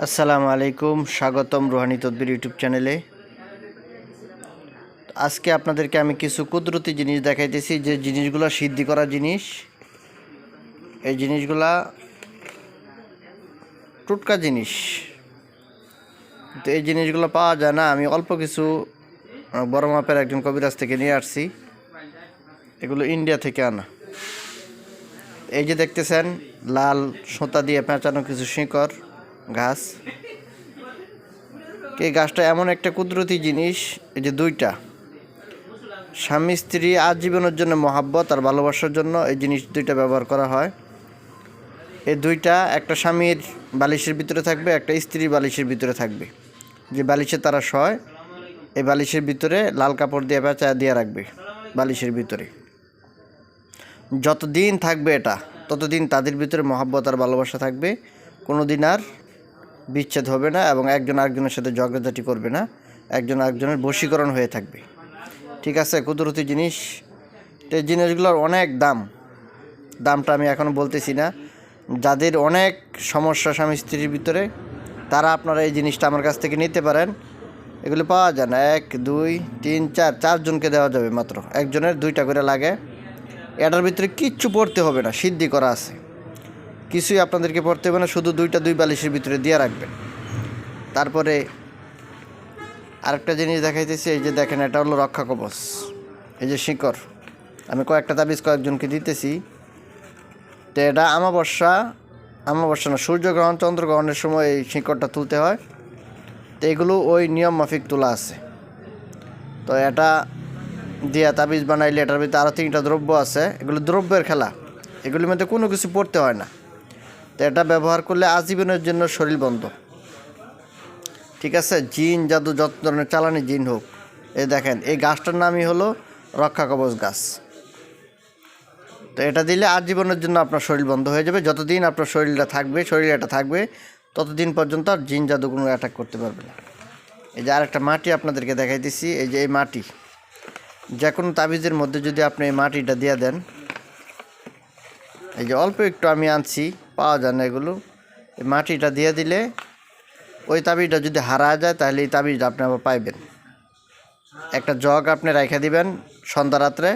আসসালামু আলাইকুম, স্বাগতম রুহানি তদবির ইউটিউব চ্যানেলে। আজকে আপনাদেরকে আমি কিছু কুদরতি জিনিস দেখাইতেছি, যে জিনিসগুলো সিদ্ধি করা জিনিস। এই জিনিসগুলা টুটকা জিনিস, তো এই জিনিসগুলো পাওয়া যায় না। আমি অল্প কিছু বড় মাপের একজন কবিরাজ থেকে নিয়ে আসছি। এগুলো ইন্ডিয়া থেকে আনা। এই যে দেখতেছেন, লাল সুতা দিয়ে পেঁচানো কিছু শিকড় গাছ। এই গাছটা এমন একটা কুদরতি জিনিস, এই যে দুইটা স্বামী স্ত্রী আজীবনের জন্য মহাব্বত আর ভালোবাসার জন্য এই জিনিস দুইটা ব্যবহার করা হয়। এই দুইটা একটা স্বামীর বালিশের ভিতরে থাকবে, একটা স্ত্রীর বালিশের ভিতরে থাকবে। যে বালিশে তারা শয়, এই বালিশের ভিতরে লাল কাপড় দিয়ে পেঁচা দিয়ে রাখবে বালিশের ভিতরে। যতদিন থাকবে এটা, ততদিন তাদের ভিতরে মহাব্বত আর ভালোবাসা থাকবে। কোনো দিন আর বিচ্ছেদ হবে না, এবং একজন আরেকজনের সাথে ঝগড়াঝাটি করবে না, একজন আরেকজনের বশীকরণ হয়ে থাকবে। ঠিক আছে, কুদরতি জিনিস। এই জিনিসগুলোর অনেক দামটা আমি এখনও বলতেছি না। যাদের অনেক সমস্যা স্বামী স্ত্রীর ভিতরে, তারা আপনারা এই জিনিসটা আমার কাছ থেকে নিতে পারেন। এগুলো পাওয়া যায় না। 1 2 3 4 4জনকে দেওয়া যাবে, মাত্র একজনের 2টা করে লাগে। এটার ভিতরে কিচ্ছু পড়তে হবে না, সিদ্ধি করা আছে, কিছুই আপনাদেরকে পড়তে হবে না। শুধু 2 বালিশের ভিতরে দিয়ে রাখবেন। তারপরে আরেকটা জিনিস দেখাইতেছি। এই যে দেখেন, এটা হলো রক্ষা কবচ। এই যে শিকড়, আমি কয়েকটা তাবিজ কয়েকজনকে দিতেছি। তো এটা অমাবস্যা না, সূর্যগ্রহণ চন্দ্রগ্রহণের সময় এই শিকড়টা তুলতে হয়। তো এগুলো ওই নিয়ম মাফিক তোলা আছে। তো এটা দিয়া তাবিজ বানাইলে এটার ভিতরে আরও 3টা দ্রব্য আছে। এগুলো দ্রব্যের খেলা, এগুলির মধ্যে কোনো কিছু পড়তে হয় না। তো এটা ব্যবহার করলে আজীবনের জন্য শরীর বন্ধ। ঠিক আছে, জিন জাদু যত ধরনের চালানি জিন হোক। এই দেখেন, এই গাছটার নামই হলো রক্ষা কবচ গাছ। তো এটা দিলে আজীবনের জন্য আপনার শরীর বন্ধ হয়ে যাবে। যতদিন আপনার শরীরে এটা থাকবে, ততদিন পর্যন্ত আর জিন জাদু কোনো অ্যাটাক করতে পারবে না। এই যে আরেকটা মাটি আপনাদেরকে দেখাইতেছি। এই যে এই মাটি, যে কোনো তাবিজের মধ্যে যদি আপনি এই মাটিটা দিয়ে দেন, এই যে অল্প একটু আমি আনছি, পাওয়া যায় না এগুলো। এই মাটিটা দিয়ে দিলে ওই তাবিজটা যদি হারা যায়, তাহলে এই তাবিজটা আপনি আবার পাইবেন। একটা জগ আপনি রেখে দিবেন সন্ধ্যা রাত্রে,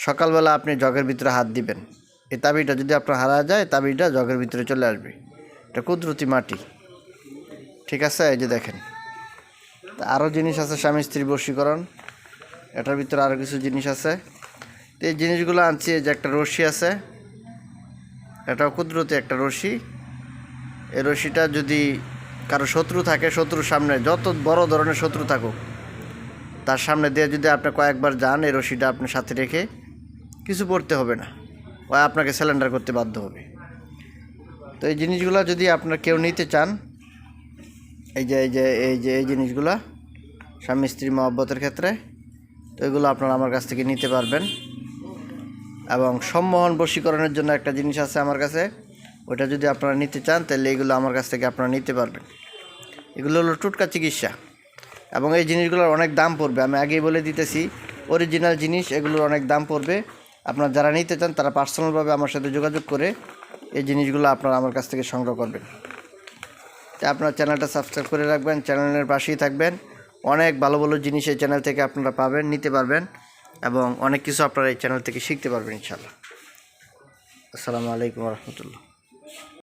সকালবেলা আপনি জগের ভিতরে হাত দিবেন। এই তাবিজটা যদি আপনার হারা যায়, তাবিজটা জগের ভিতরে চলে আসবে। এটা কুদরতি মাটি। ঠিক আছে, এই যে দেখেন। আরও জিনিস আছে, স্বামী স্ত্রী বশীকরণ। এটার ভিতরে আরও কিছু জিনিস আছে। তো এই জিনিসগুলো আনছি। এই যে একটা রশি আছে, এটাও কুদরতি একটা রশি। এই রশিটা যদি কারো শত্রু থাকে, শত্রুর সামনে, যত বড় ধরনের শত্রু থাকুক, তার সামনে দিয়ে যদি আপনি কয়েকবার যান, এই রশিটা আপনার সাথে রেখে, কিছু পড়তে হবে না, ও আপনাকে স্যালেন্ডার করতে বাধ্য হবে। তো এই জিনিসগুলো যদি আপনারা কেউ নিতে চান, এই জিনিসগুলো স্বামী স্ত্রী মহব্বতের ক্ষেত্রে, তো এগুলো আপনারা আমার কাছ থেকে নিতে পারবেন। এবং সম্মোহন বশীকরণের জন্য একটা জিনিস আছে আমার কাছে, ওটা যদি আপনারা নিতে চান, তাহলে এগুলো আমার কাছ থেকে আপনারা নিতে পারবেন। এগুলো হলো টুটকা চিকিৎসা, এবং এই জিনিসগুলোর অনেক দাম পড়বে। আমি আগেই বলে দিতেছি, অরিজিনাল জিনিস, এগুলোর অনেক দাম পড়বে। আপনারা যারা নিতে চান, তারা পার্সোনালভাবে আমার সাথে যোগাযোগ করে এই জিনিসগুলো আপনারা আমার কাছ থেকে সংগ্রহ করবেন। তো আপনার চ্যানেলটা সাবস্ক্রাইব করে রাখবেন, চ্যানেলের পাশেই থাকবেন। অনেক ভালো ভালো জিনিস এই চ্যানেল থেকে আপনারা পাবেন, নিতে পারবেন, এবং অনেক কিছু আপনারা এই চ্যানেল থেকে শিখতে পারবেন ইনশাআল্লাহ। আসসালামু আলাইকুম রহমতুল্লাহ।